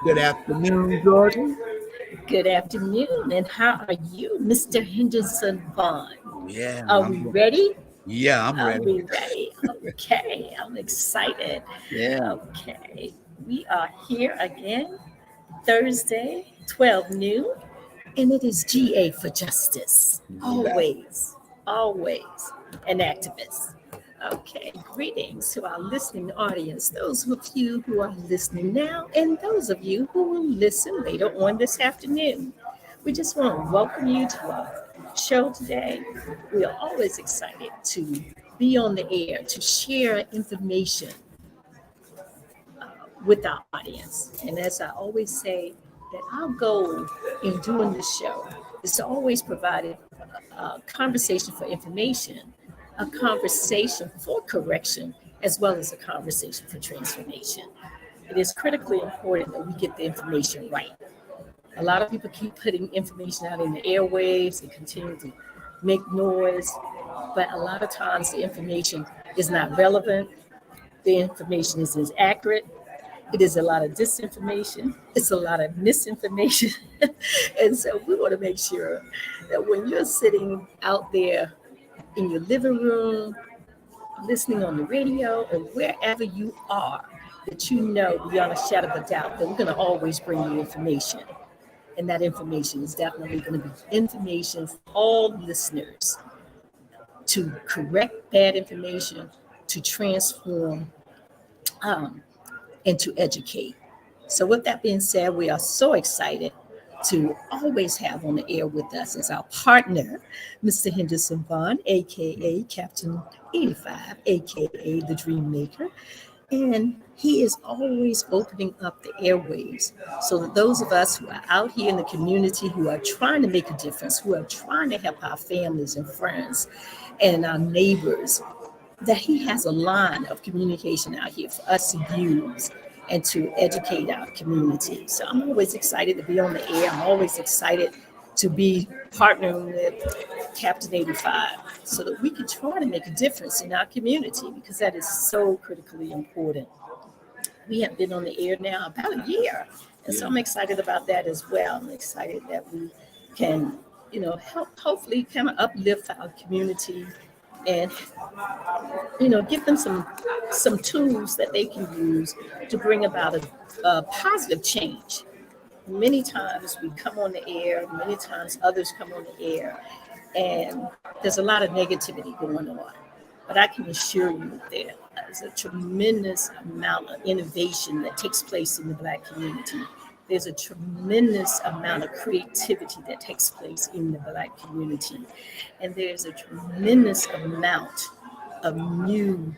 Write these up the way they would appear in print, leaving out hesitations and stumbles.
Good afternoon, Georgia. Good afternoon, and how are you, Mr. Henderson Vaughn? Yeah, Are we ready? I'm Are ready. we ready? Okay, I'm excited. Yeah, Okay, we are here again, Thursday, 12 noon, and it is GA for Justice. you got Always, always an activist. Okay, greetings to our listening audience, those of you who are listening now, and those of you who will listen later on this afternoon. We just want to welcome you to our show today. We are always excited to be on the air, to share information with our audience. And as I always say, that our goal in doing this show is to always provide a conversation for information, a conversation for correction, as well as a conversation for transformation. It is critically important that we get the information right. A lot of people keep putting information out in the airwaves and continue to make noise, but a lot of times the information is not relevant. The information is inaccurate. It is a lot of disinformation. It's a lot of misinformation. And so we want to make sure that when you're sitting out there in your living room, listening on the radio, or wherever you are, that you know beyond a shadow of a doubt that we're going to always bring you information. And that information is definitely going to be information for all listeners to correct bad information, to transform, um, and to educate. So, with that being said, we are so excited to always have on the air with us as our partner, Mr. Henderson Vaughn, aka Captain 85, aka the Dream Maker. And he is always opening up the airwaves so that those of us who are out here in the community who are trying to make a difference, who are trying to help our families and friends and our neighbors, that he has a line of communication out here for us to use and to educate our community. So I'm always excited to be on the air. I'm always excited to be partnering with Captain 85 so that we can try to make a difference in our community because that is so critically important. We have been on the air now about a year. And so yeah, I'm excited about that as well. I'm excited that we can, help hopefully kind of uplift our community and give them some tools that they can use to bring about a positive change. Many times we come on the air, many times others come on the air, and there's a lot of negativity going on. But I can assure you that there's a tremendous amount of innovation that takes place in the Black community. There's a tremendous amount of creativity that takes place in the Black community. And there's a tremendous amount of new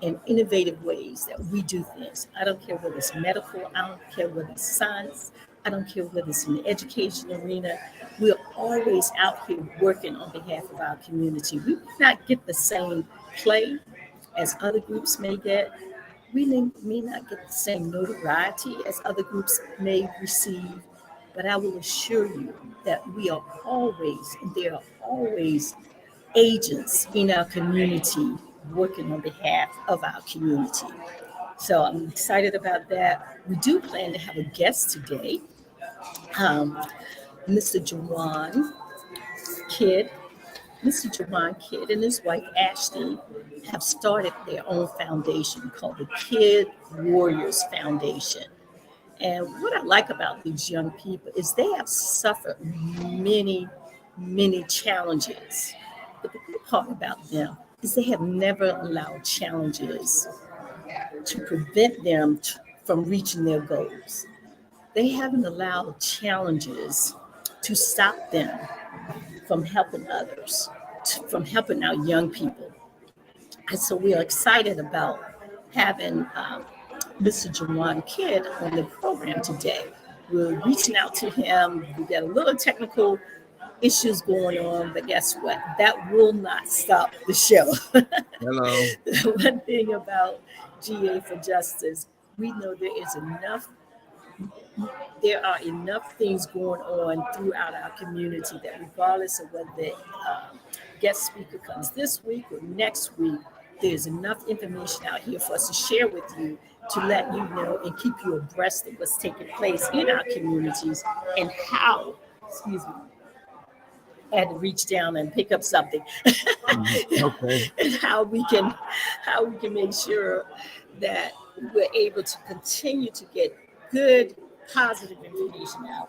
and innovative ways that we do things. I don't care whether it's medical, I don't care whether it's science, I don't care whether it's in the education arena. We're always out here working on behalf of our community. We may not get the same play as other groups may get. We may not get the same notoriety as other groups may receive, but I will assure you that we are always, and there are always agents in our community working on behalf of our community. So I'm excited about that. We do plan to have a guest today, um, Mr. Jawan Kidd. Mr. Jawan Kidd and his wife Ashley have started their own foundation called the Kid Warriors Foundation. And what I like about these young people is they have suffered many, many challenges. But the good part about them is they have never allowed challenges to prevent them from reaching their goals. They haven't allowed challenges to stop them from helping others, from helping our young people. And so we are excited about having Mr. Jawan Kidd on the program today. We're reaching out to him. We got a little technical issues going on, but guess what? That will not stop the show. hello. The one thing about GA for Justice, we know there are enough things going on throughout our community that regardless of whether the guest speaker comes this week or next week, there's enough information out here for us to share with you to let you know and keep you abreast of what's taking place in our communities and how, excuse me, I had to reach down and pick up something. Okay. And how we can make sure that we're able to continue to get good positive information out,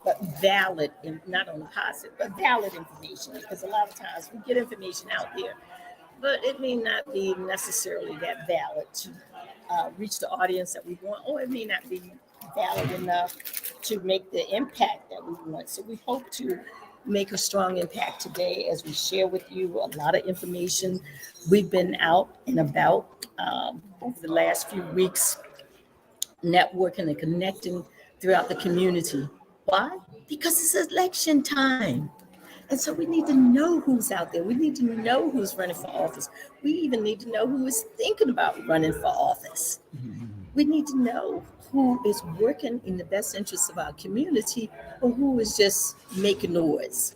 but valid, and not only positive but valid information, because a lot of times we get information out there but it may not be necessarily that valid to reach the audience that we want, or it may not be valid enough to make the impact that we want. So we hope to make a strong impact today as we share with you a lot of information. We've been out and about over the last few weeks, networking and connecting throughout the community. Why? Because it's election time. And so we need to know who's out there. We need to know who's running for office. We even need to know who is thinking about running for office. We need to know who is working in the best interests of our community or who is just making noise.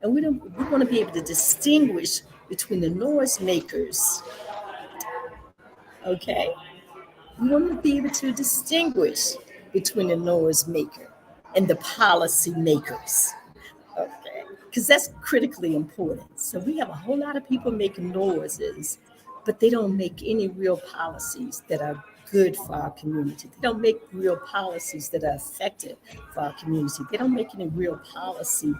And we want to be able to distinguish between the noise makers, okay? We want to be able to distinguish between the noise maker and the policy makers. Okay, because that's critically important. So we have a whole lot of people making noises, but they don't make any real policies that are good for our community. They don't make real policies that are effective for our community. They don't make any real policy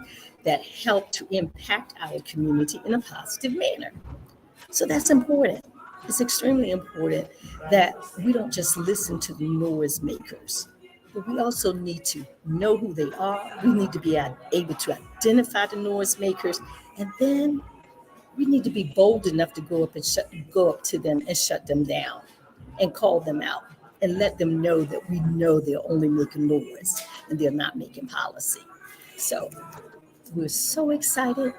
that help to impact our community in a positive manner. So that's important. It's extremely important that we don't just listen to the noise makers, but we also need to know who they are. We need to be able to identify the noise makers, and then we need to be bold enough to go up to them and shut them down, and call them out, and let them know that we know they're only making noise and they're not making policy. So we're so excited,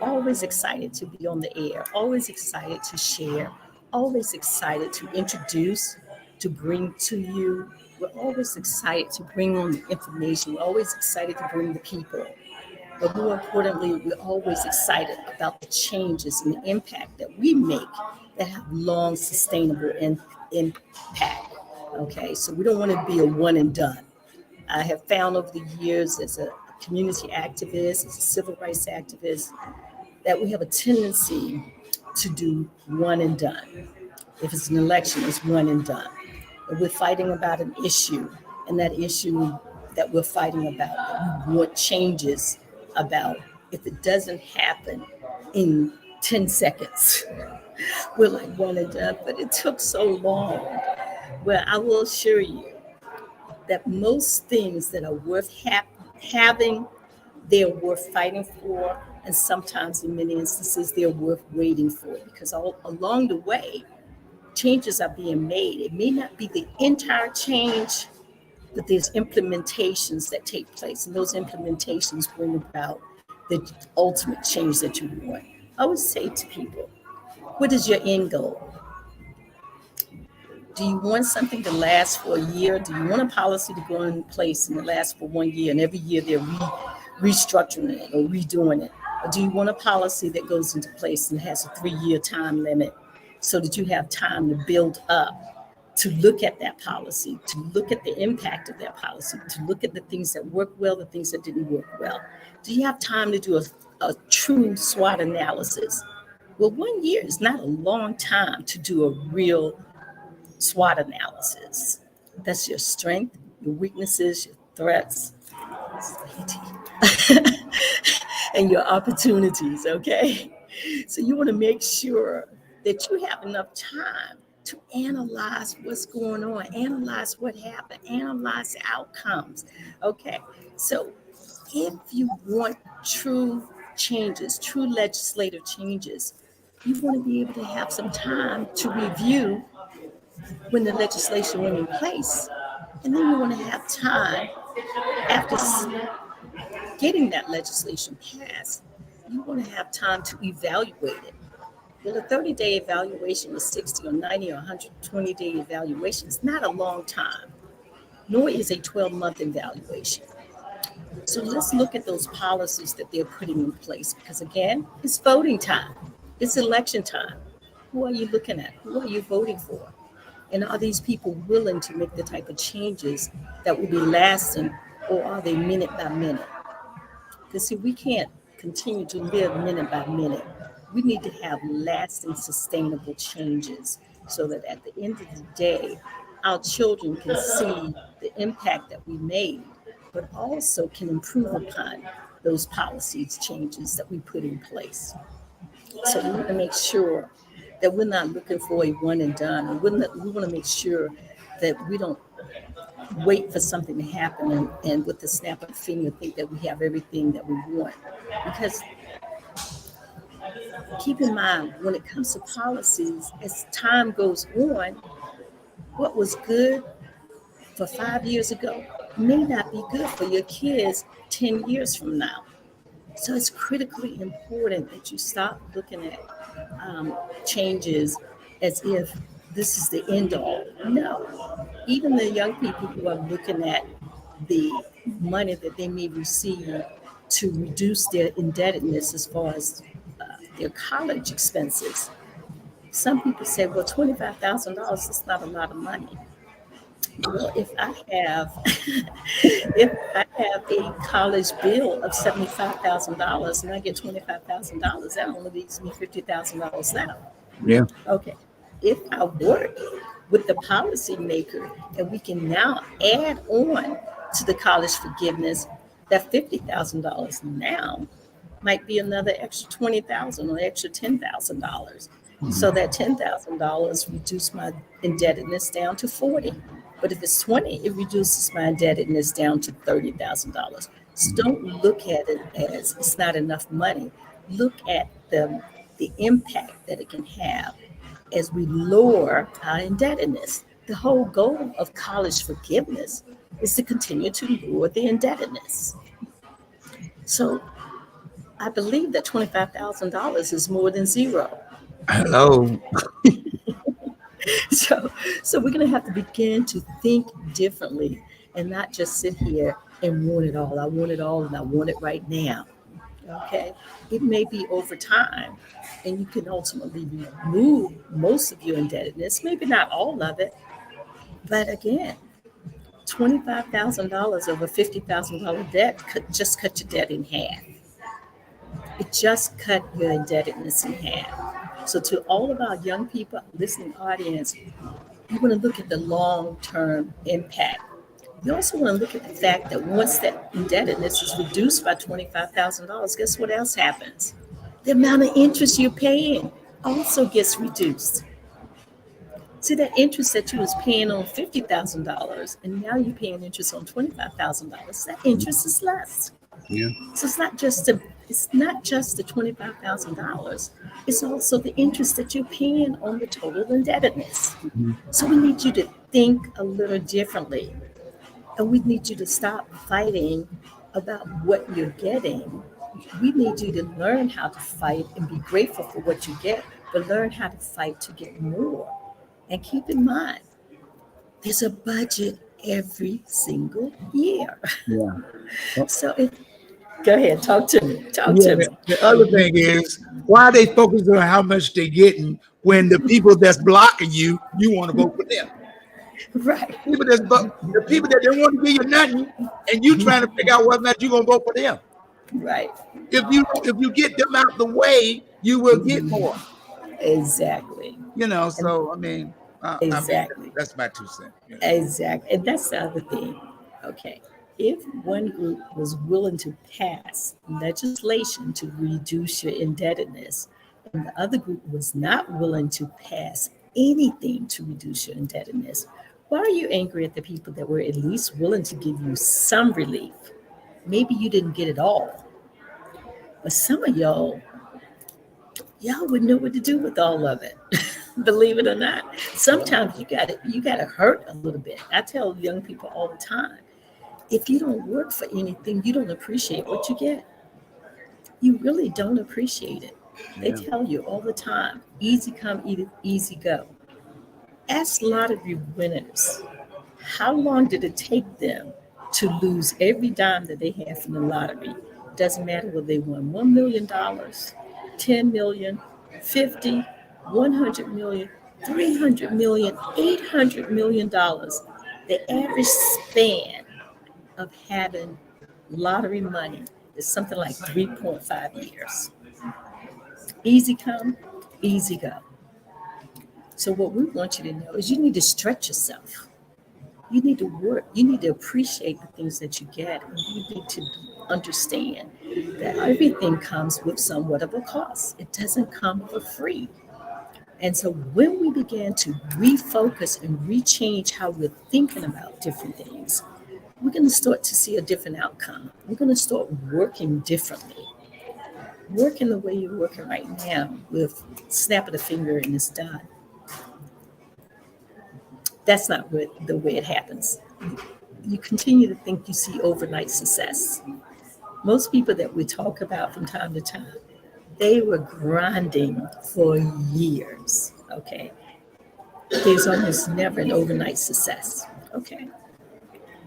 always excited to be on the air, always excited to share, always excited to introduce, to bring to you. We're always excited to bring on the information. We're always excited to bring the people. But more importantly, we're always excited about the changes and the impact that we make that have long sustainable impact. Okay, so we don't want to be a one and done. I have found over the years as a community activist, as a civil rights activist, that we have a tendency to do one and done. If it's an election, it's one and done. If we're fighting about an issue, and that issue that we're fighting about, that we want changes about, if it doesn't happen in 10 seconds, we're like one and done. But it took so long. Well, I will assure you that most things that are worth having, they're worth fighting for, and sometimes in many instances they're worth waiting for, because all along the way changes are being made. It may not be the entire change, but there's implementations that take place, and those implementations bring about the ultimate change that you want. I always say to people, what is your end goal? Do you want something to last for a year? Do you want a policy to go in place and it lasts for 1 year, and every year they're restructuring it or redoing it? Or do you want a policy that goes into place and has a 3-year time limit so that you have time to build up, to look at that policy, to look at the impact of that policy, to look at the things that work well, the things that didn't work well? Do you have time to do a true SWOT analysis? Well, 1 year is not a long time to do a real SWOT analysis. That's your strength, your weaknesses, your threats, and your opportunities, okay? So you want to make sure that you have enough time to analyze what's going on, analyze what happened, analyze the outcomes, okay? So if you want true changes, true legislative changes, you want to be able to have some time to review when the legislation went in place. And then you want to have time after getting that legislation passed, you want to have time to evaluate it. Well, a 30-day evaluation is 60 or 90 or 120-day evaluation. It's not a long time, nor is a 12-month evaluation. So let's look at those policies that they're putting in place, because again, it's voting time. It's election time. Who are you looking at? Who are you voting for? And are these people willing to make the type of changes that will be lasting, or are they minute by minute? Because see, we can't continue to live minute by minute. We need to have lasting, sustainable changes so that at the end of the day, our children can see the impact that we made, but also can improve upon those policies changes that we put in place. So we want to make sure that we're not looking for a one and done. And we want to make sure that we don't wait for something to happen and with the snap of a finger think that we have everything that we want. Because keep in mind, when it comes to policies, as time goes on, what was good for 5 years ago may not be good for your kids 10 years from now. So it's critically important that you stop looking at changes as if this is the end all. No, even the young people who are looking at the money that they may receive to reduce their indebtedness as far as their college expenses. Some people say, well, $25,000 is not a lot of money. Well, if I have if I have a college bill of $75,000 and I get $25,000, that only leaves me $50,000 now. Yeah. Okay. If I work with the policymaker and we can now add on to the college forgiveness, that $50,000 now might be another extra $20,000 or extra $10,000. So that $10,000 reduced my indebtedness down to 40. But if it's 20, it reduces my indebtedness down to $30,000. So don't look at it as it's not enough money. Look at the impact that it can have as we lower our indebtedness. The whole goal of college forgiveness is to continue to lower the indebtedness. So I believe that $25,000 is more than zero. Hello. So, so we're going to have to begin to think differently and not just sit here and want it all. I want it all and I want it right now. Okay. It may be over time and you can ultimately remove most of your indebtedness, maybe not all of it. But again, $25,000 over $50,000 debt could just cut your debt in half. It just cut your indebtedness in half. So to all of our young people, listening audience, you want to look at the long-term impact. You also want to look at the fact that once that indebtedness is reduced by $25,000, guess what else happens? The amount of interest you're paying also gets reduced. See, that interest that you was paying on $50,000 and now you're paying interest on $25,000, that interest is less. Yeah. So it's not just the $25,000. It's also the interest that you're paying on the total indebtedness. So we need you to think a little differently, and we need you to stop fighting about what you're getting. We need you to learn how to fight and be grateful for what you get, but learn how to fight to get more. And keep in mind, there's a budget every single year. Yeah. So go ahead, talk to me. Talk Yeah, to me. the other thing is, why they focus on how much they're getting when the people that's blocking you, you want to vote for them. Right, The people that don't want to give you nothing, and you trying to figure out whether or not you're gonna vote for them. right. If you get them out the way, you will get more. Exactly. So I mean, Exactly. that's my 2 cents. Exactly. And that's the other thing. Okay. If one group was willing to pass legislation to reduce your indebtedness, and the other group was not willing to pass anything to reduce your indebtedness, why are you angry at the people that were at least willing to give you some relief? Maybe you didn't get it all, but some of y'all wouldn't know what to do with all of it. Believe it or not, sometimes you gotta hurt a little bit. I tell young people all the time, if you don't work for anything, you don't appreciate what you get. You really don't appreciate it. They tell you all the time, easy come, easy go. Ask a lot of your winners, how long did it take them to lose every dime that they had from the lottery? Doesn't matter whether they won $1 million, 10 million, 50. $100 million, $300 million, $800 million. The average span of having lottery money is something like 3.5 years. Easy come, easy go. So what we want you to know is you need to stretch yourself. You need to work. You need to appreciate the things that you get. And you need to understand that everything comes with somewhat of a cost. It doesn't come for free. And so when we begin to refocus and rechange how we're thinking about different things, we're going to start to see a different outcome. We're going to start working differently. Working the way you're working right now with snap of the finger and it's done. That's not the way it happens. You continue to think you see overnight success. Most people that we talk about from time to time, they were grinding for years, okay? There's almost never an overnight success, okay?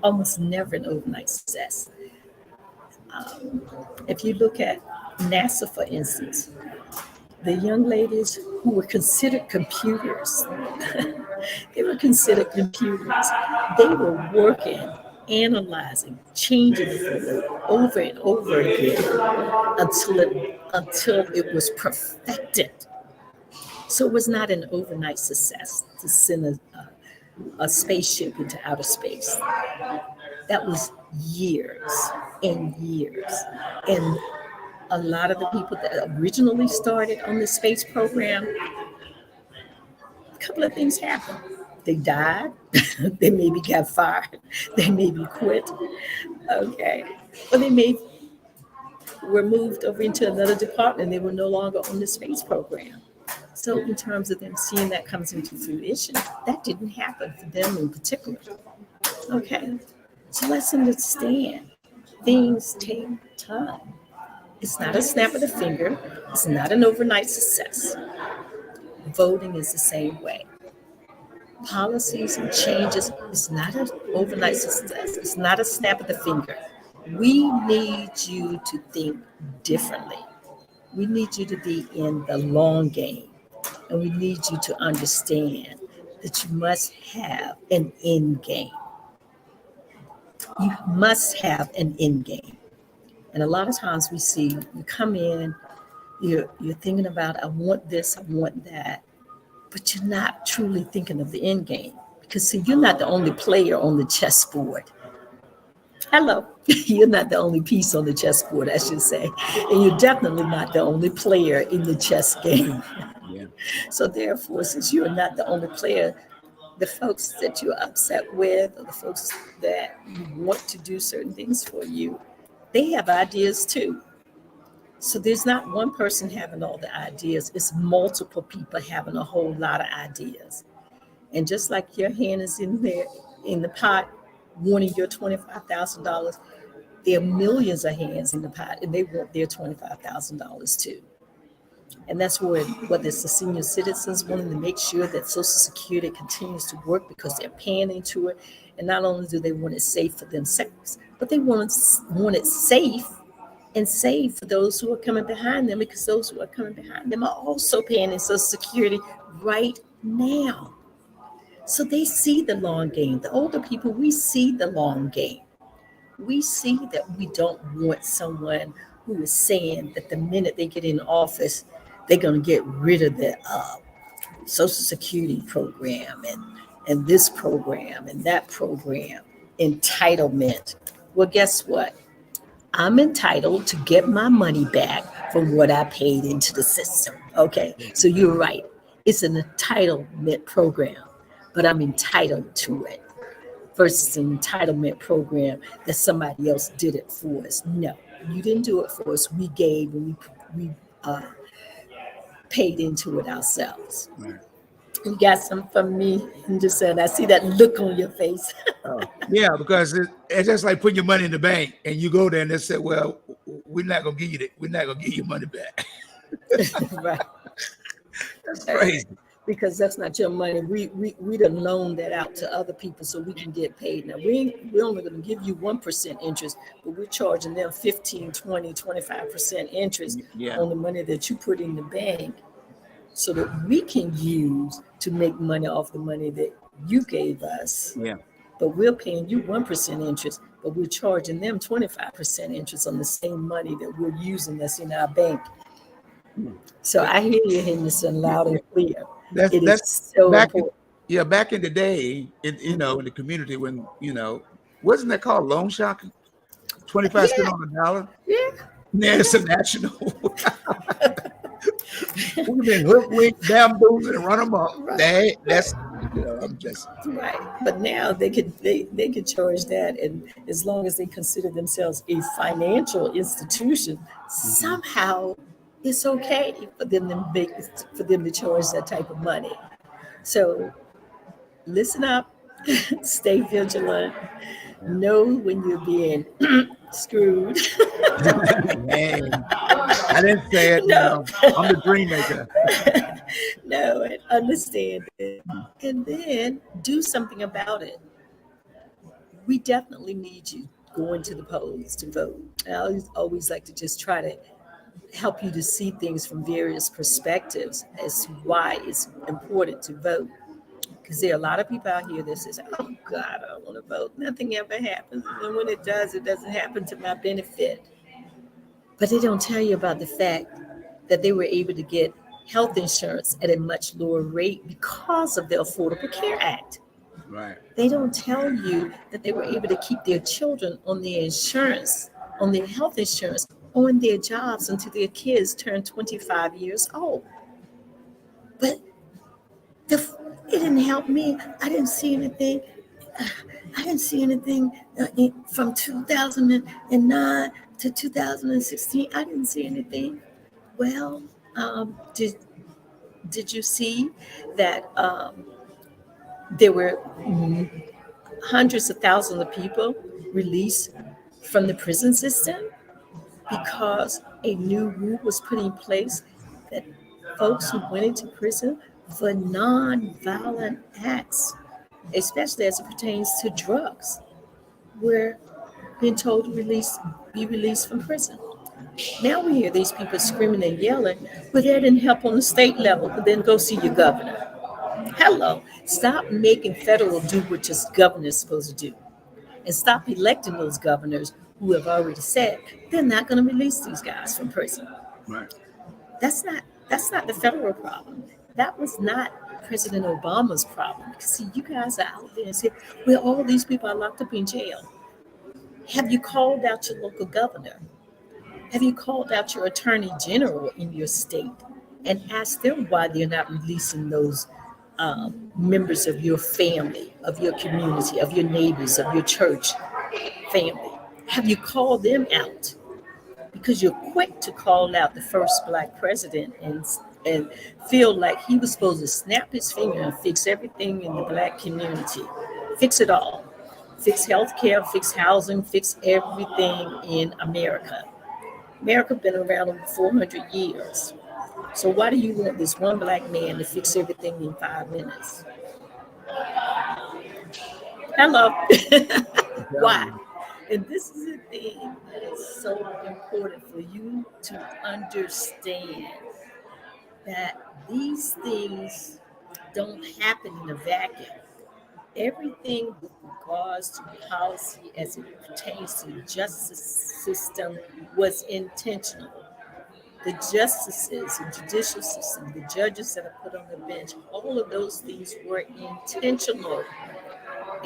Almost never an overnight success. If you look at NASA, for instance, the young ladies who were considered computers, they were considered computers. They were working, analyzing, changing it over and over again until it was perfected. So it was not an overnight success to send a spaceship into outer space. That was years and years. And a lot of the people that originally started on the space program, a couple of things happened. They died, they maybe got fired, they maybe quit, okay, or they may were moved over into another department. They were no longer on the space program. So in terms of them seeing that comes into fruition, that didn't happen for them in particular. Okay, so let's understand things take time. It's not a snap of the finger. It's not an overnight success. Voting is the same way. Policies and changes is not an overnight success. It's not a snap of the finger. We need you to think differently. We need you to be in the long game. And we need you to understand that you must have an end game. You must have an end game. And a lot of times we see you come in, you're thinking about, I want this, I want that, but you're not truly thinking of the end game. Because see, you're not the only player on the chessboard. Hello, you're not the only piece on the chessboard, I should say. And you're definitely not the only player in the chess game. Yeah. So therefore, since you're not the only player, the folks that you're upset with, or the folks that you want to do certain things for you, they have ideas too. So there's not one person having all the ideas, it's multiple people having a whole lot of ideas. And just like your hand is in there in the pot, wanting your $25,000, there are millions of hands in the pot and they want their $25,000 too. And that's where, whether it's the senior citizens wanting to make sure that Social Security continues to work because they're paying into it. And not only do they want it safe for themselves, but they want it safe and safe for those who are coming behind them, because those who are coming behind them are also paying in Social Security right now. So they see the long game. The older people, we see the long game. We see that we don't want someone who is saying that the minute they get in office, they're going to get rid of the Social Security program and this program and that program. Entitlement. Well, guess what? I'm entitled to get my money back from what I paid into the system. Okay, so you're right. It's an entitlement program, but I'm entitled to it versus an entitlement program that somebody else did it for us. No, you didn't do it for us. We gave and we paid into it ourselves. Right. You got something from me? And just said, I see that look on your face. Yeah, because it's just like putting your money in the bank and you go there and they say, well, we're not gonna give you that. We're not gonna give you money back. Right. That's crazy. Because that's not your money. We done loaned that out to other people so we can get paid. Now we're only going to give you 1% interest, but we're charging them 15, 20, 25% interest Yeah. on the money that you put in the bank. so that we can use to make money off the money that you gave us. Yeah. But we're paying you 1% interest, but we're charging them 25% interest on the same money that we're using that's in our bank. So I hear you, Henderson, loud and clear. It is That's so back in, important. yeah, back in the day, in the community when, wasn't that called loan sharking? 25 cents Yeah, on a dollar? yeah, Yeah, it's a national. We've been hoodwinked, bamboozled, and run them up. right, That's, right. I'm just, Right. But now they could charge that, and as long as they consider themselves a financial institution, somehow it's okay for them to charge that type of money. So listen up, stay vigilant, know when you're being screwed. man, I didn't say it, No, I'm the dream maker. no, and understand it, and then do something about it. We definitely need you going to the polls to vote. I always like to just try to help you to see things from various perspectives as to why it's important to vote. Because there are a lot of people out here that says, "Oh God, I don't want to vote. Nothing ever happens, and when it does, it doesn't happen to my benefit." But they don't tell you about the fact that they were able to get health insurance at a much lower rate because of the Affordable Care Act. Right. They don't tell you that they were able to keep their children on their insurance, on their health insurance, on their jobs until their kids turn 25 years old. But the, it didn't help me. I didn't see anything. I didn't see anything from 2009 to 2016. I didn't see anything. Well, did you see that there were hundreds of thousands of people released from the prison system because a new rule was put in place that folks who went into prison for non-violent acts, especially as it pertains to drugs, were being told to be released from prison. Now we hear these people screaming and yelling, but that didn't help on the state level, but then go see your governor. Hello, stop making federal do what your governor is supposed to do, and stop electing those governors who have already said they're not going to release these guys from prison. Right. That's not the federal problem. That was not President Obama's problem. Because see, you guys are out there and say, well, all these people are locked up in jail. Have you called out your local governor? Have you called out your attorney general in your state and asked them why they're not releasing those members of your family, of your community, of your neighbors, of your church family? Have you called them out? Because you're quick to call out the first black president and feel like he was supposed to snap his finger and fix everything in the black community, fix it all, fix healthcare, fix housing, fix everything in America. America been around over 400 years. So why do you want this one black man to fix everything in 5 minutes? Hello. Why? And this is the thing that is so important for you to understand, that these things don't happen in a vacuum. Everything with regards to policy as it pertains to the justice system was intentional. The justices, the judicial system, the judges that are put on the bench, all of those things were intentional.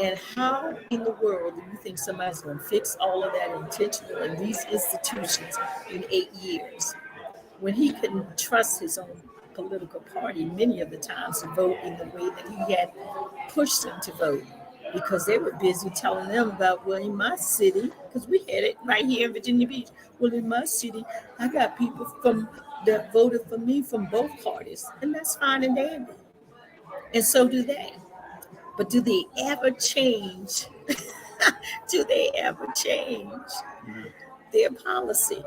And how in the world do you think somebody's going to fix all of that intentional in these institutions in 8 years, when he couldn't trust his own political party many of the times to vote in the way that he had pushed them to vote? Because they were busy telling them about, well, in my city, because we had it right here in Virginia Beach, well, in my city, I got people from that voted for me from both parties, and that's fine and dandy. And so do they. But do they ever change? Do they ever change their policy?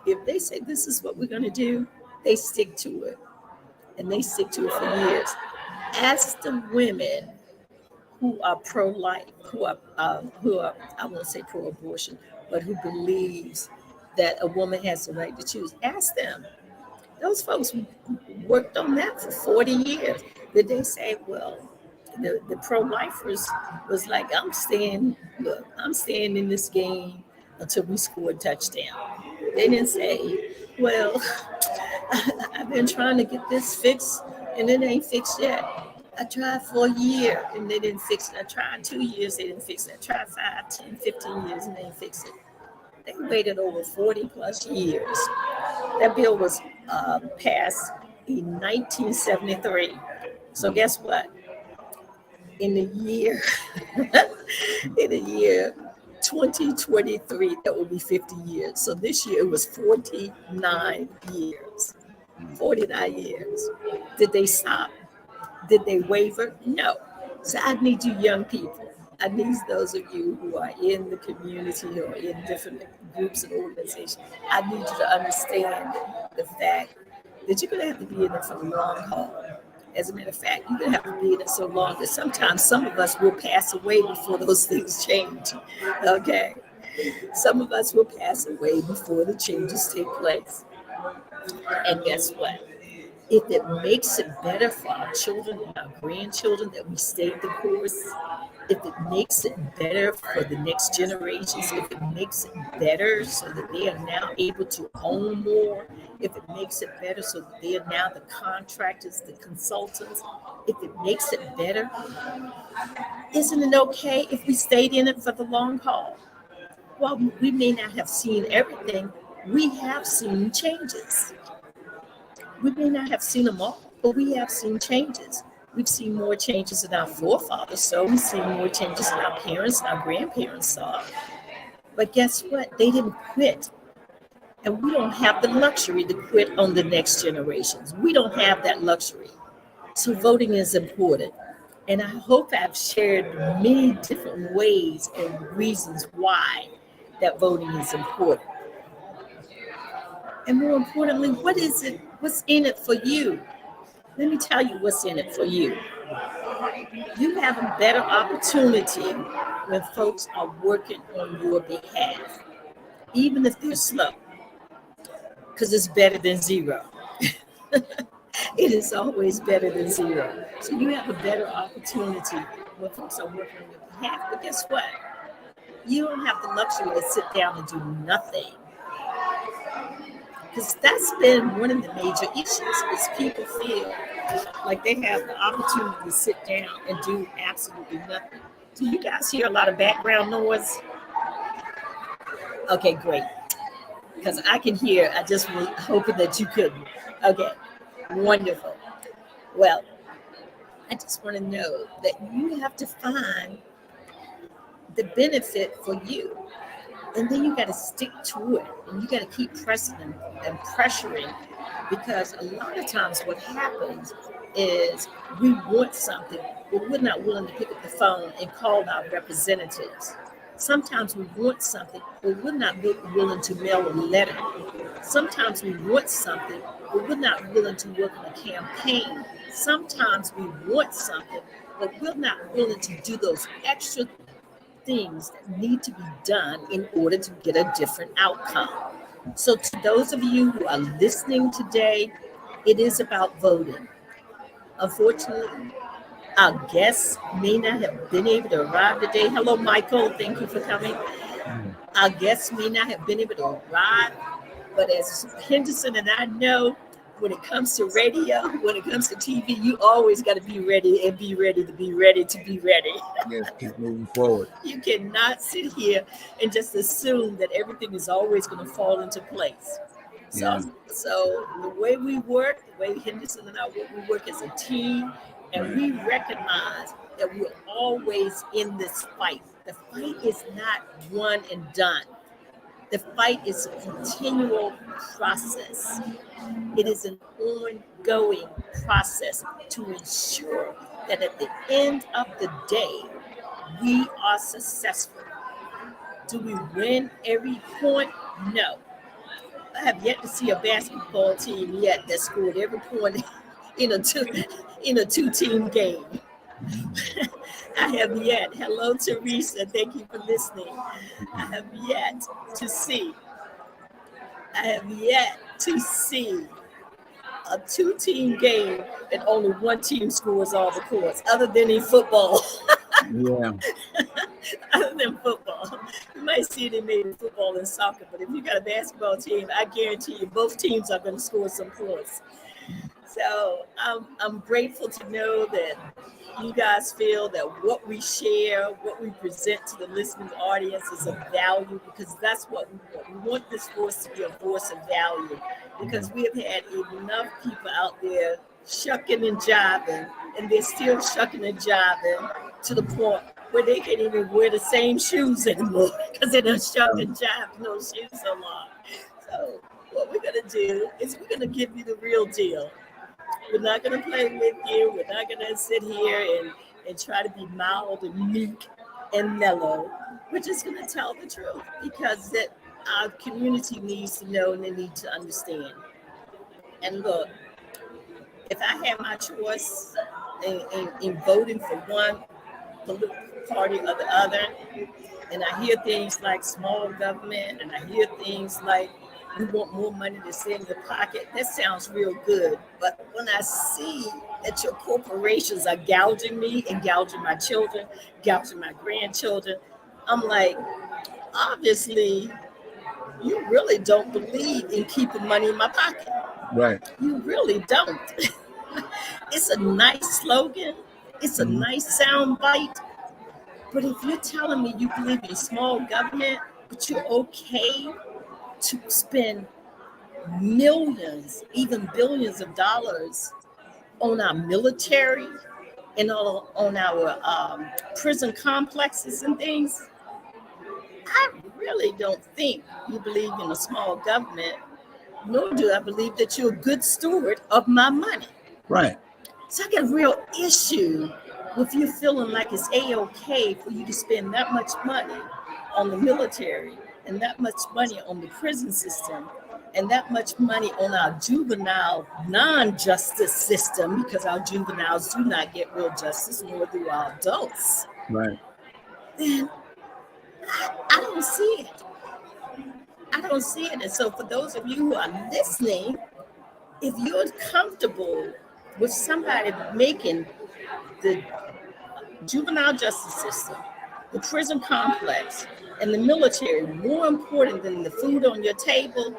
If they say this is what we're going to do, they stick to it. And they stick to it for years. Ask the women who are pro-life, who are I won't say pro-abortion, but who believes that a woman has the right to choose. Ask them. Those folks worked on that for 40 years. Did they say, well, the pro-lifers was like, I'm staying in this game until we score a touchdown. They didn't say, well, I've been trying to get this fixed and it ain't fixed yet. I tried for a year and they didn't fix it. I tried 2 years, they didn't fix it. I tried 5, 10, 15 years and they didn't fix it. They waited over 40 plus years. That bill was passed in 1973. So guess what? In the year, in the year 2023, that will be 50 years. So this year it was 49 years. 49 years. Did they stop? Did they waver? No. So I need you young people. I need those of you who are in the community or in different groups and organizations. I need you to understand the fact that you're going to have to be in it for the long haul. As a matter of fact, you're going to have to be in it so long that sometimes some of us will pass away before those things change. Okay? Some of us will pass away before the changes take place. And guess what? If it makes it better for our children and our grandchildren that we stay the course, if it makes it better for the next generations, if it makes it better so that they are now able to own more, if it makes it better so that they are now the contractors, the consultants, if it makes it better, isn't it okay if we stayed in it for the long haul? Well, we may not have seen everything, we have seen changes. We may not have seen them all, but we have seen changes. We've seen more changes than our forefathers saw. We've seen more changes than our parents and our grandparents saw. But guess what? They didn't quit. And we don't have the luxury to quit on the next generations. We don't have that luxury. So voting is important. And I hope I've shared many different ways and reasons why that voting is important. And more importantly, what is it? What's in it for you? Let me tell you what's in it for you. You have a better opportunity when folks are working on your behalf, even if they're slow, because it's better than zero. It is always better than zero. So you have a better opportunity when folks are working on your behalf. But guess what? You don't have the luxury to sit down and do nothing. Because that's been one of the major issues is people feel like they have the opportunity to sit down and do absolutely nothing. Do you guys hear a lot of background noise? Okay, great. Because I can hear, I just was hoping that you couldn't. Okay, wonderful. Well, I just want to know that you have to find the benefit for you. And then you got to stick to it and you got to keep pressing and pressuring, because a lot of times what happens is we want something, but we're not willing to pick up the phone and call our representatives. Sometimes we want something, but we're not willing to mail a letter. Sometimes we want something, but we're not willing to work on a campaign. Sometimes we want something, but we're not willing to do those extra things that need to be done in order to get a different outcome. So to those of you who are listening today, it is about voting. Unfortunately, our guests may not have been able to arrive today. Hello, Michael. Thank you for coming. Our guests may not have been able to arrive, but as Henderson and I know, when it comes to radio, when it comes to TV, you always got to be ready and be ready to be ready to be ready. Yes, keep moving forward. You cannot sit here and just assume that everything is always going to fall into place. So the way we work, the way Henderson and I work, we work as a team, and we recognize that we're always in this fight. The fight is not one and done. The fight is a continual process. It is an ongoing process to ensure that at the end of the day, we are successful. Do we win every point? No. I have yet to see a basketball team yet that scored every point in a two-team game. I have yet. Hello, Teresa. Thank you for listening. I have yet to see a two-team game and only one team scores all the points, other than in football. Yeah. Other than football. You might see it in maybe football and soccer, but if you got a basketball team, I guarantee you both teams are going to score some points. So I'm grateful to know that you guys feel that what we share, what we present to the listening audience is of value, because that's what we want. We want this voice to be a voice of value, because we have had enough people out there shucking and jiving, and they're still shucking and jiving to the point where they can't even wear the same shoes anymore because they done shucked and jived no shoes so long. So what we're going to do is we're going to give you the real deal. We're not going to play with you. We're not going to sit here and try to be mild and meek and mellow. We're just going to tell the truth, because that our community needs to know and they need to understand. And look, if I had my choice in voting for one political party or the other, and I hear things like small government, and I hear things like we want more money to stay in your pocket, that sounds real good. But when I see that your corporations are gouging me and gouging my children, gouging my grandchildren, I'm like, obviously, you really don't believe in keeping money in my pocket. Right. You really don't. It's a nice slogan. It's a nice sound bite. But if you're telling me you believe in small government, but you're okay to spend millions, even billions of dollars on our military and on our prison complexes and things, I really don't think you believe in a small government, nor do I believe that you're a good steward of my money. Right. So I got a real issue with you feeling like it's A-okay for you to spend that much money on the military and that much money on the prison system and that much money on our juvenile non-justice system, because our juveniles do not get real justice, nor do our adults. Right. Then I don't see it. I don't see it. And so for those of you who are listening, if you're comfortable with somebody making the juvenile justice system, the prison complex, and the military more important than the food on your table,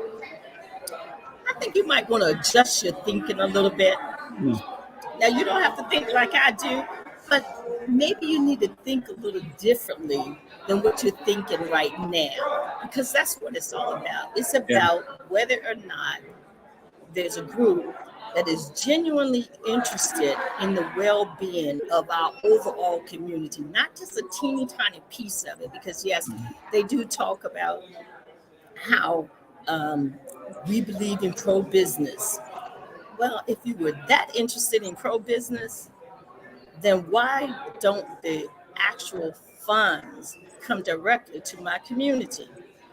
I think you might want to adjust your thinking a little bit. Now, you don't have to think like I do, but maybe you need to think a little differently than what you're thinking right now, because that's what it's all about. It's about whether or not there's a group that is genuinely interested in the well-being of our overall community, not just a teeny tiny piece of it, because yes, they do talk about how we believe in pro-business. Well, if you were that interested in pro-business, then why don't the actual funds come directly to my community?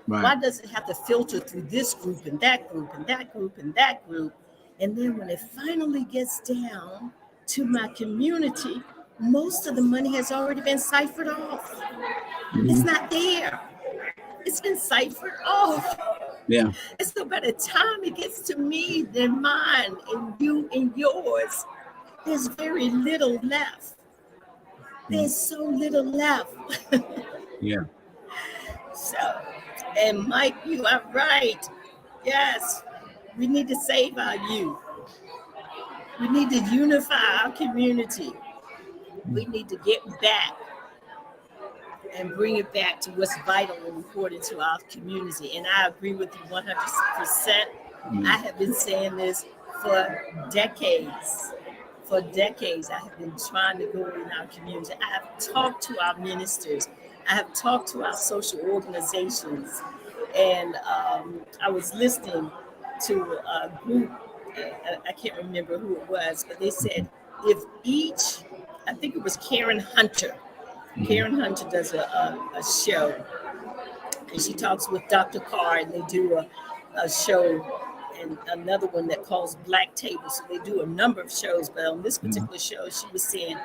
Right. Why does it have to filter through this group and that group and that group and that group? And then when it finally gets down to my community, most of the money has already been ciphered off. It's not there. It's been ciphered off. Yeah. And so by the time it gets to me, then mine and you and yours, there's very little left. There's so little left. Yeah. So, and Mike, you are right. Yes, we need to save our youth. We need to unify our community. We need to get back and bring it back to what's vital and important to our community. And I agree with you 100%. I have been saying this for decades. For decades, I have been trying to go in our community. I have talked to our ministers. I have talked to our social organizations. And I was listening to a group, I can't remember who it was, but they said if each, I think it was Karen Hunter. Karen Hunter does a show, and she talks with Dr. Carr, and they do a show, and another one that calls Black Table. So they do a number of shows, but on this particular show, she was saying,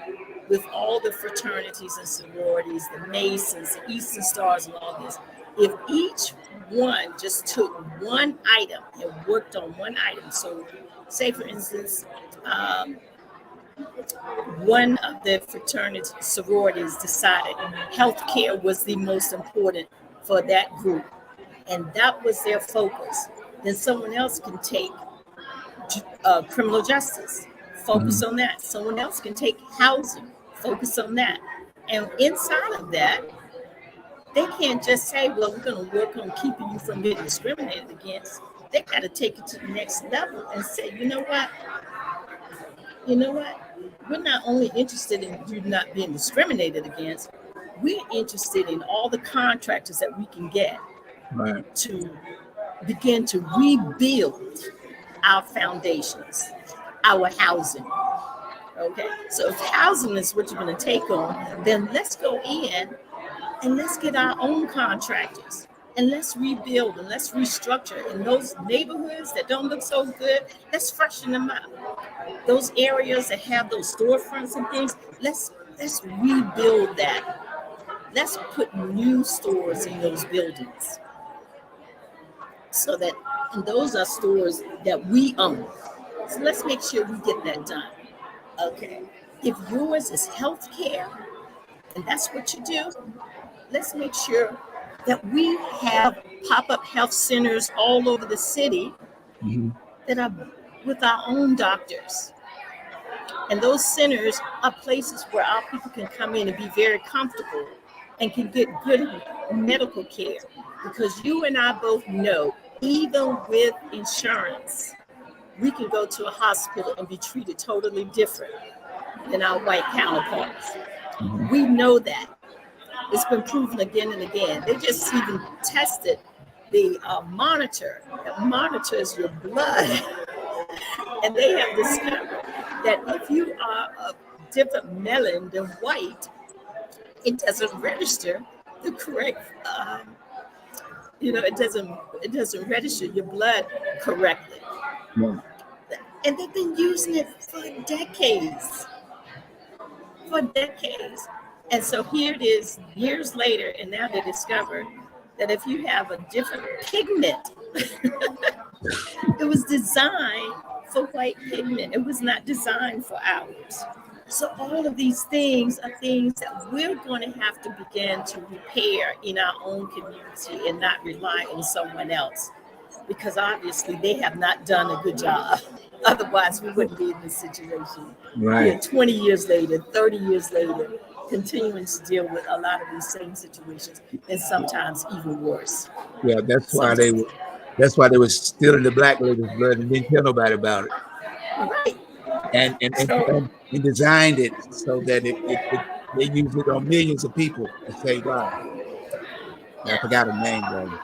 with all the fraternities and sororities, the Masons, the Eastern Stars, and all this, if each one just took one item and worked on one item, so say for instance, one of the fraternity sororities decided healthcare was the most important for that group, and that was their focus, then someone else can take criminal justice, focus on that. Someone else can take housing, focus on that. And inside of that, they can't just say, well, we're going to work on keeping you from being discriminated against. They got to take it to the next level and say, you know what? We're not only interested in you not being discriminated against, we're interested in all the contractors that we can get to begin to rebuild our foundations, our housing. Okay, so if housing is what you're going to take on, then let's go in and let's get our own contractors and let's rebuild and let's restructure. In those neighborhoods that don't look so good, let's freshen them up. Those areas that have those storefronts and things, let's rebuild that. Let's put new stores in those buildings, so that, and those are stores that we own. So let's make sure we get that done. Okay. If yours is healthcare, and that's what you do, let's make sure that we have pop-up health centers all over the city that are with our own doctors. And those centers are places where our people can come in and be very comfortable and can get good medical care. Because you and I both know, even with insurance, we can go to a hospital and be treated totally different than our white counterparts. We know that. It's been proven again and again. They just even tested the monitor that monitors your blood. And they have discovered that if you are a different melanin than white, it doesn't register the correct, it doesn't register your blood correctly. Yeah. And they've been using it for decades. And so here it is years later, and now they discovered that if you have a different pigment, it was designed for white pigment. It was not designed for ours. So all of these things are things that we're going to have to begin to repair in our own community and not rely on someone else, because obviously they have not done a good job. Otherwise, we wouldn't be in this situation. Right. 20 years later, 30 years later, continuing to deal with a lot of these same situations, and sometimes even worse. Yeah, that's why they were stealing the black lady's blood and didn't tell nobody about it. Right. And designed it so that they use it on millions of people and say, wow. I forgot her name though.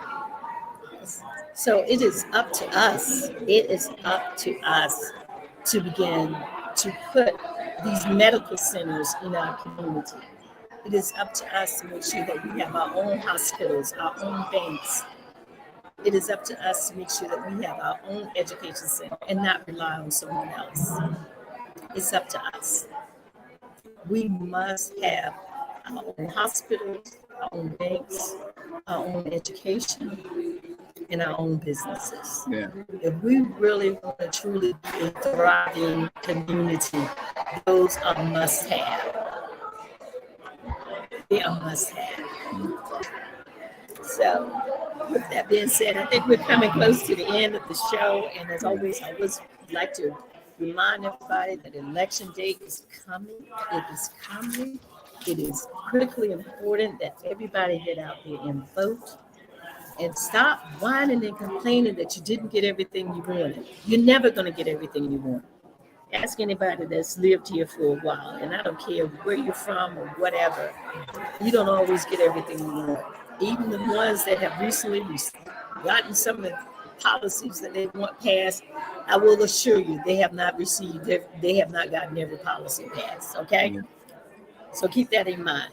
So it is up to us. It is up to us to begin to put these medical centers in our community. It is up to us to make sure that we have our own hospitals, our own banks. It is up to us to make sure that we have our own education center and not rely on someone else. It's up to us. We must have our own hospitals, our own banks, our own education, and our own businesses. Yeah. If we really want to truly be a thriving community, those are must-have. They are must-have. So, with that being said, I think we're coming close to the end of the show. And as always, I would like to remind everybody that election day is coming. It is coming. It is critically important that everybody get out there and vote. And stop whining and complaining that you didn't get everything you wanted. You're never going to get everything you want. Ask anybody that's lived here for a while, and I don't care where you're from or whatever, you don't always get everything you want. Even the ones that have recently gotten some of the policies that they want passed, I will assure you they have not gotten every policy passed, okay? So keep that in mind.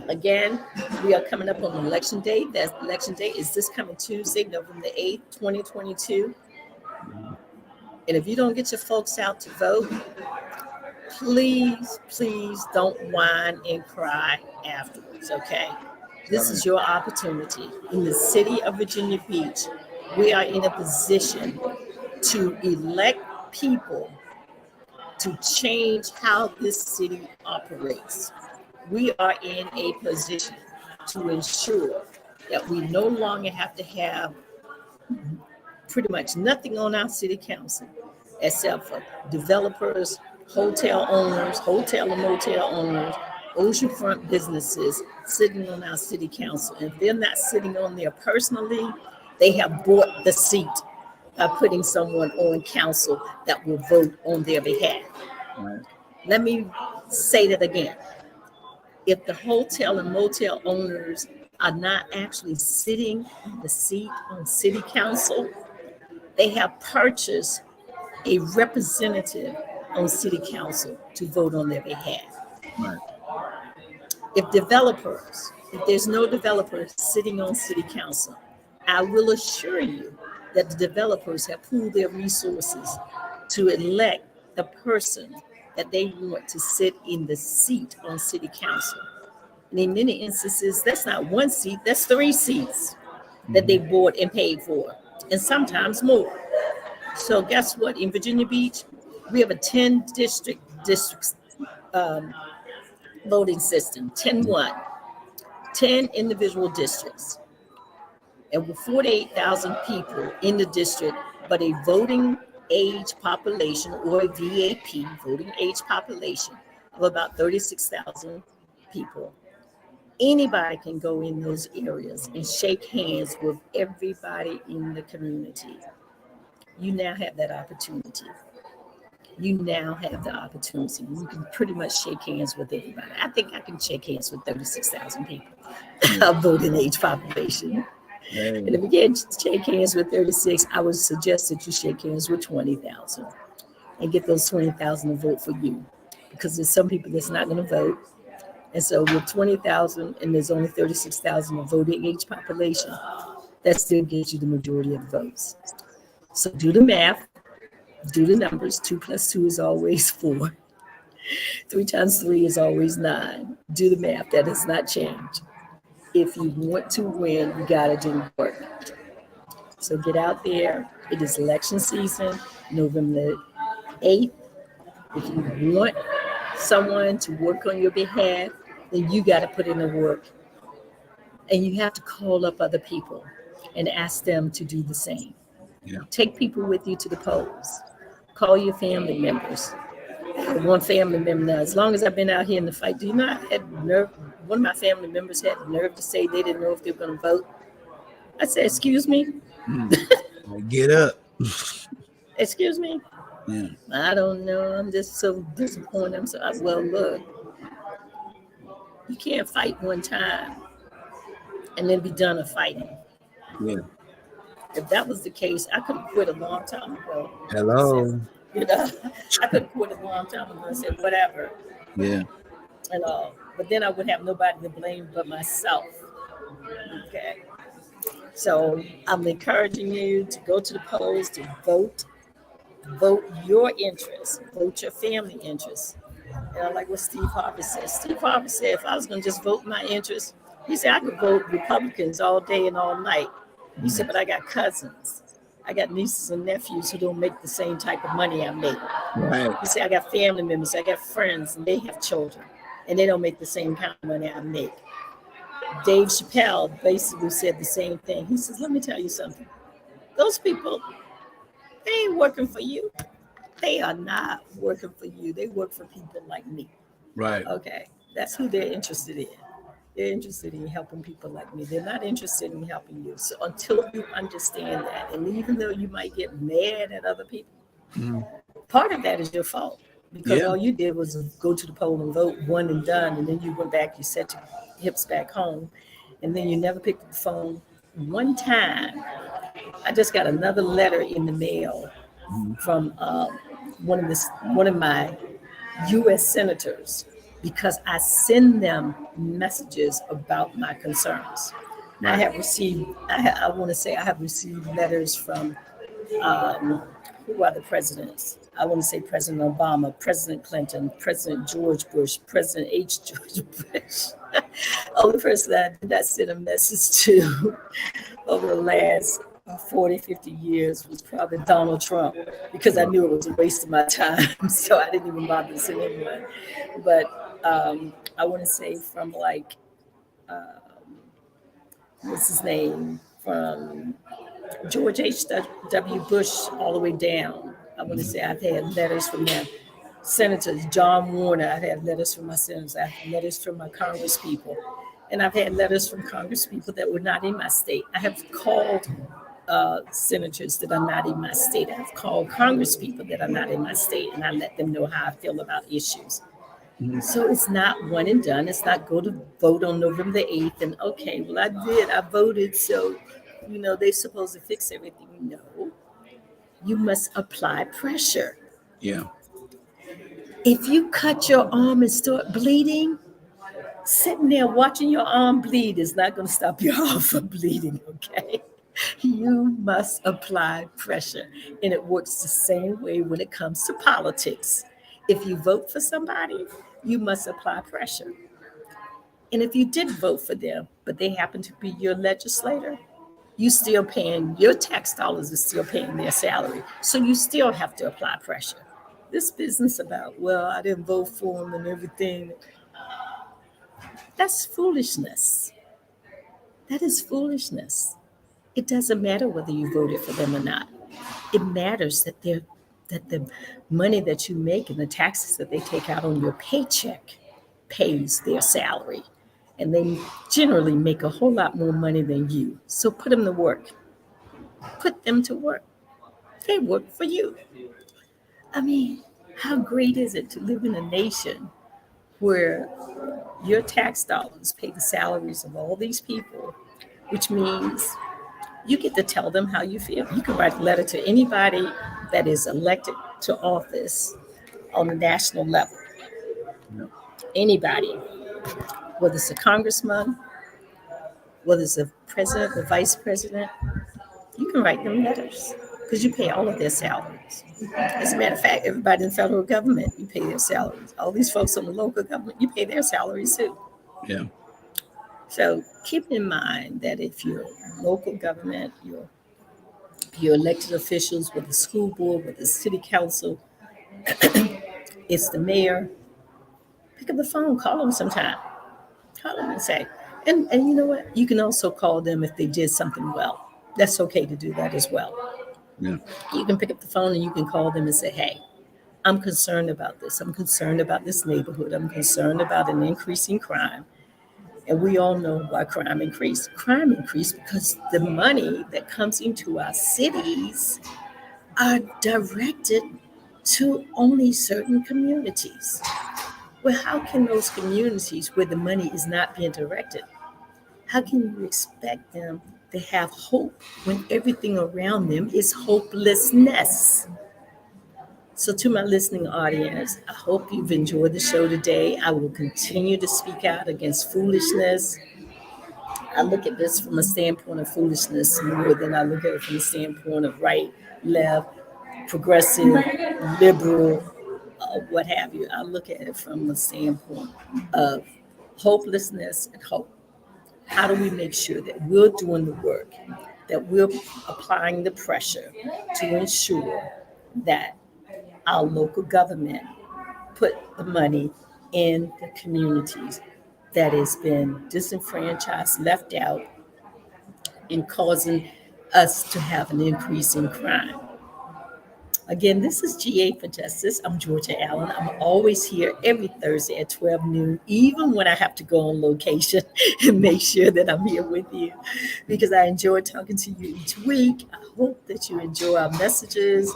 Again, we are coming up on election day. That election day is this coming Tuesday, November 8th, 2022. And if you don't get your folks out to vote, please don't whine and cry afterwards, okay? This is your opportunity. In the city of Virginia Beach, we are in a position to elect people to change how this city operates. We are in a position to ensure that we no longer have to have pretty much nothing on our city council except for developers, hotel owners, hotel and motel owners, oceanfront businesses sitting on our city council. And if they're not sitting on there personally, they have bought the seat by putting someone on council that will vote on their behalf. Right. Let me say that again. If the hotel and motel owners are not actually sitting on the seat on city council, they have purchased a representative on city council to vote on their behalf. Right. If there's no developers sitting on city council, I will assure you that the developers have pooled their resources to elect the person that they want to sit in the seat on city council. And in many instances, that's not one seat, that's 3 seats that they bought and paid for, and sometimes more. So guess what? In Virginia Beach, we have a 10 districts voting system, 10-1, 10 individual districts. And with 48,000 people in the district, but a voting age population, or a VAP, voting age population, of about 36,000 people. Anybody can go in those areas and shake hands with everybody in the community. You now have that opportunity. You now have the opportunity. You can pretty much shake hands with everybody. I think I can shake hands with 36,000 people, a voting age population. Hey. And if you can't shake hands with 36, I would suggest that you shake hands with 20,000 and get those 20,000 to vote for you, because there's some people that's not going to vote. And so with 20,000 and there's only 36,000 of voting age population, that still gives you the majority of the votes. So do the math, do the numbers. 2 plus 2 is always 4. 3 times 3 is always 9. Do the math. That has not changed. If you want to win, you got to do the work. So get out there. It is election season, November 8th. If you want someone to work on your behalf, then you got to put in the work. And you have to call up other people and ask them to do the same. Yeah. Take people with you to the polls. Call your family members. One family member now, as long as I've been out here in the fight, do you know I had nerve? One of my family members had the nerve to say they didn't know if they were going to vote. I said, excuse me? Get up. Excuse me? Yeah. I don't know. I'm just so disappointed. Well, look, you can't fight one time and then be done of fighting. Yeah. If that was the case, I could have quit a long time ago. Hello. You know, I could have quit a long time ago and said, whatever. Yeah. And all. But then I would have nobody to blame but myself. Okay. So I'm encouraging you to go to the polls, to vote. Vote your interests. Vote your family interests. And I like what Steve Harvey said. Steve Harvey said, if I was going to just vote my interests, he said, I could vote Republicans all day and all night. He said, but I got cousins. I got nieces and nephews who don't make the same type of money I make. Right. He said, I got family members, I got friends, and they have children, and they don't make the same kind of money I make. Dave Chappelle basically said the same thing. He says, let me tell you something. Those people, they ain't working for you. They are not working for you. They work for people like me. Right. Okay. That's who they're interested in. They're interested in helping people like me. They're not interested in helping you. So until you understand that, and even though you might get mad at other people, part of that is your fault. Because all you did was go to the poll and vote, one and done, and then you went back, you set your hips back home, and then you never picked up the phone. One time, I just got another letter in the mail from one of my U.S. senators, because I send them messages about my concerns. I have received, I want to say I have received letters from, who are the presidents? I want to say President Obama, President Clinton, President George Bush, President H. George Bush, only person I did not send a message to over the last 40, 50 years was probably Donald Trump because I knew it was a waste of my time. So I didn't even bother to send anyone. But I want to say from like, what's his name? From George H.W. Bush all the way down. I want to say I've had letters from them. Senators, John Warner, I've had letters from my senators, I've had letters from my Congress people, and I've had letters from Congress people that were not in my state. I have called senators that are not in my state. I've called Congress people that are not in my state, and I let them know how I feel about issues. Mhm. So it's not one and done. It's not go to vote on November the 8th and okay, well, I voted, so, they're supposed to fix everything. No, you must apply pressure. Yeah. If you cut your arm and start bleeding, sitting there watching your arm bleed is not going to stop your arm from bleeding, okay? You must apply pressure. And it works the same way when it comes to politics. If you vote for somebody, you must apply pressure. And if you did vote for them, but they happen to be your legislator, you still paying, your tax dollars are still paying their salary. So you still have to apply pressure. This business about, well, I didn't vote for them and everything, that's foolishness. That is foolishness. It doesn't matter whether you voted for them or not. It matters that the money that you make and the taxes that they take out on your paycheck pays their salary. And they generally make a whole lot more money than you. So put them to work. Put them to work. They work for you. I mean, how great is it to live in a nation where your tax dollars pay the salaries of all these people, which means you get to tell them how you feel. You can write a letter to anybody that is elected to office on the national level. Yeah. Anybody, whether it's a congressman, whether it's a president, the vice president, you can write them letters because you pay all of their salaries. As a matter of fact, everybody in the federal government, you pay their salaries. All these folks in the local government, you pay their salaries too. Yeah. So keep in mind that if your local government, your elected officials with the school board, with the city council, it's the mayor, pick up the phone, call them sometime. Call them and say, and you know what? You can also call them if they did something well. That's okay to do that as well. Yeah. You can pick up the phone and you can call them and say, hey, I'm concerned about this. I'm concerned about this neighborhood. I'm concerned about an increase in crime. And we all know why crime increased. Crime increased because the money that comes into our cities are directed to only certain communities. Well, how can those communities where the money is not being directed, how can you expect them to have hope when everything around them is hopelessness? So, to my listening audience, I hope you've enjoyed the show today. I will continue to speak out against foolishness. I look at this from a standpoint of foolishness more than I look at it from the standpoint of right, left, progressive, liberal, what have you. I look at it from the standpoint of hopelessness and hope. How do we make sure that we're doing the work, that we're applying the pressure to ensure that our local government put the money in the communities that has been disenfranchised, left out, and causing us to have an increase in crime. Again, this is GA for Justice. I'm Georgia Allen. I'm always here every Thursday at 12 noon, even when I have to go on location and make sure that I'm here with you because I enjoy talking to you each week. I hope that you enjoy our messages.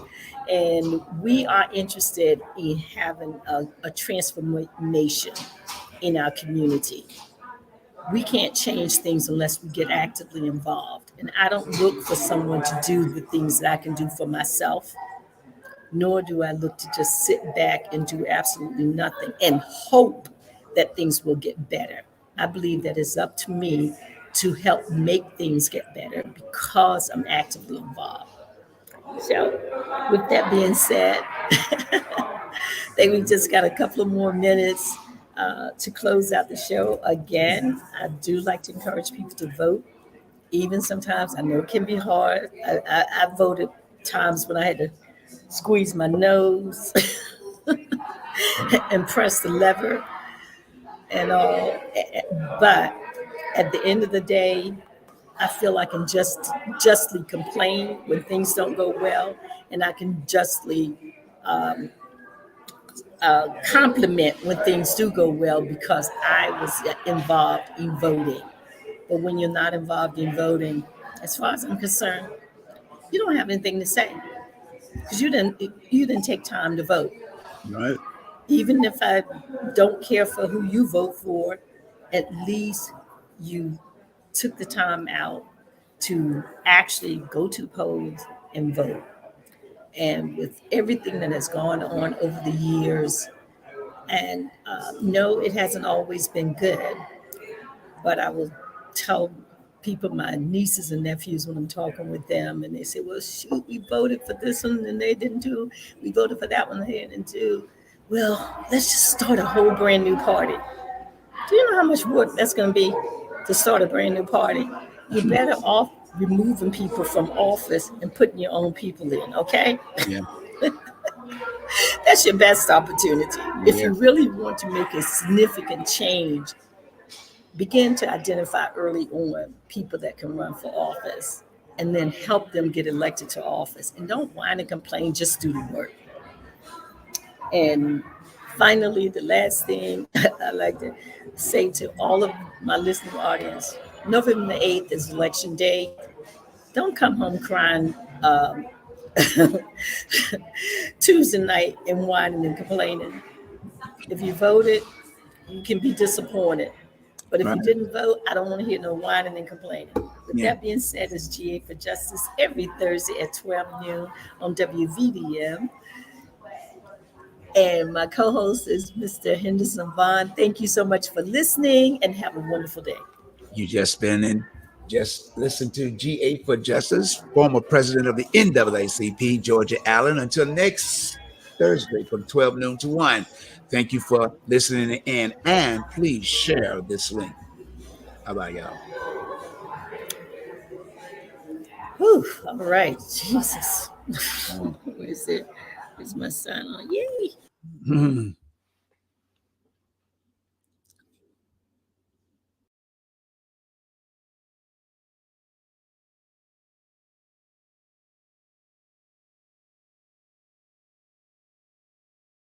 And we are interested in having a transformation in our community. We can't change things unless we get actively involved. And I don't look for someone to do the things that I can do for myself, nor do I look to just sit back and do absolutely nothing and hope that things will get better. I believe that it's up to me to help make things get better because I'm actively involved. So, with that being said, I think we just got a couple of more minutes. To close out the show, again, I do like to encourage people to vote. Even sometimes I know it can be hard. I voted times when I had to squeeze my nose and press the lever and all. But at the end of the day, I feel I can justly complain when things don't go well, and I can justly compliment when things do go well because I was involved in voting. But when you're not involved in voting, as far as I'm concerned, you don't have anything to say because you didn't take time to vote. Right. Even if I don't care for who you vote for, at least you took the time out to actually go to polls and vote. And with everything that has gone on over the years, and no, it hasn't always been good, but I will tell people, my nieces and nephews, when I'm talking with them, and they say, well, shoot, we voted for this one and they didn't do, we voted for that one and they didn't do. Well, let's just start a whole brand new party. Do you know how much work that's going to be to start a brand new party? You're better off removing people from office and putting your own people in, okay? Yeah. That's your best opportunity. If Yeah. you really want to make a significant change, begin to identify early on people that can run for office and then help them get elected to office. And don't whine and complain, just do the work. And finally, the last thing I like to say to all of my listening audience, November the 8th is election day. Don't come home crying Tuesday night and whining and complaining. If you voted, you can be disappointed. But if Right. you didn't vote, I don't want to hear no whining and complaining. With Yeah. that being said, it's GA for Justice every Thursday at 12 noon on WVDM. And my co host is Mr. Henderson Vaughn. Thank you so much for listening and have a wonderful day. You just listen to GA for Justice, former president of the NAACP, Georgia Allen. Until next Thursday from 12 noon to 1. Thank you for listening in, and please share this link. How about y'all? Whew, all right. Jesus. Where's it? Where's my sign on? Yay.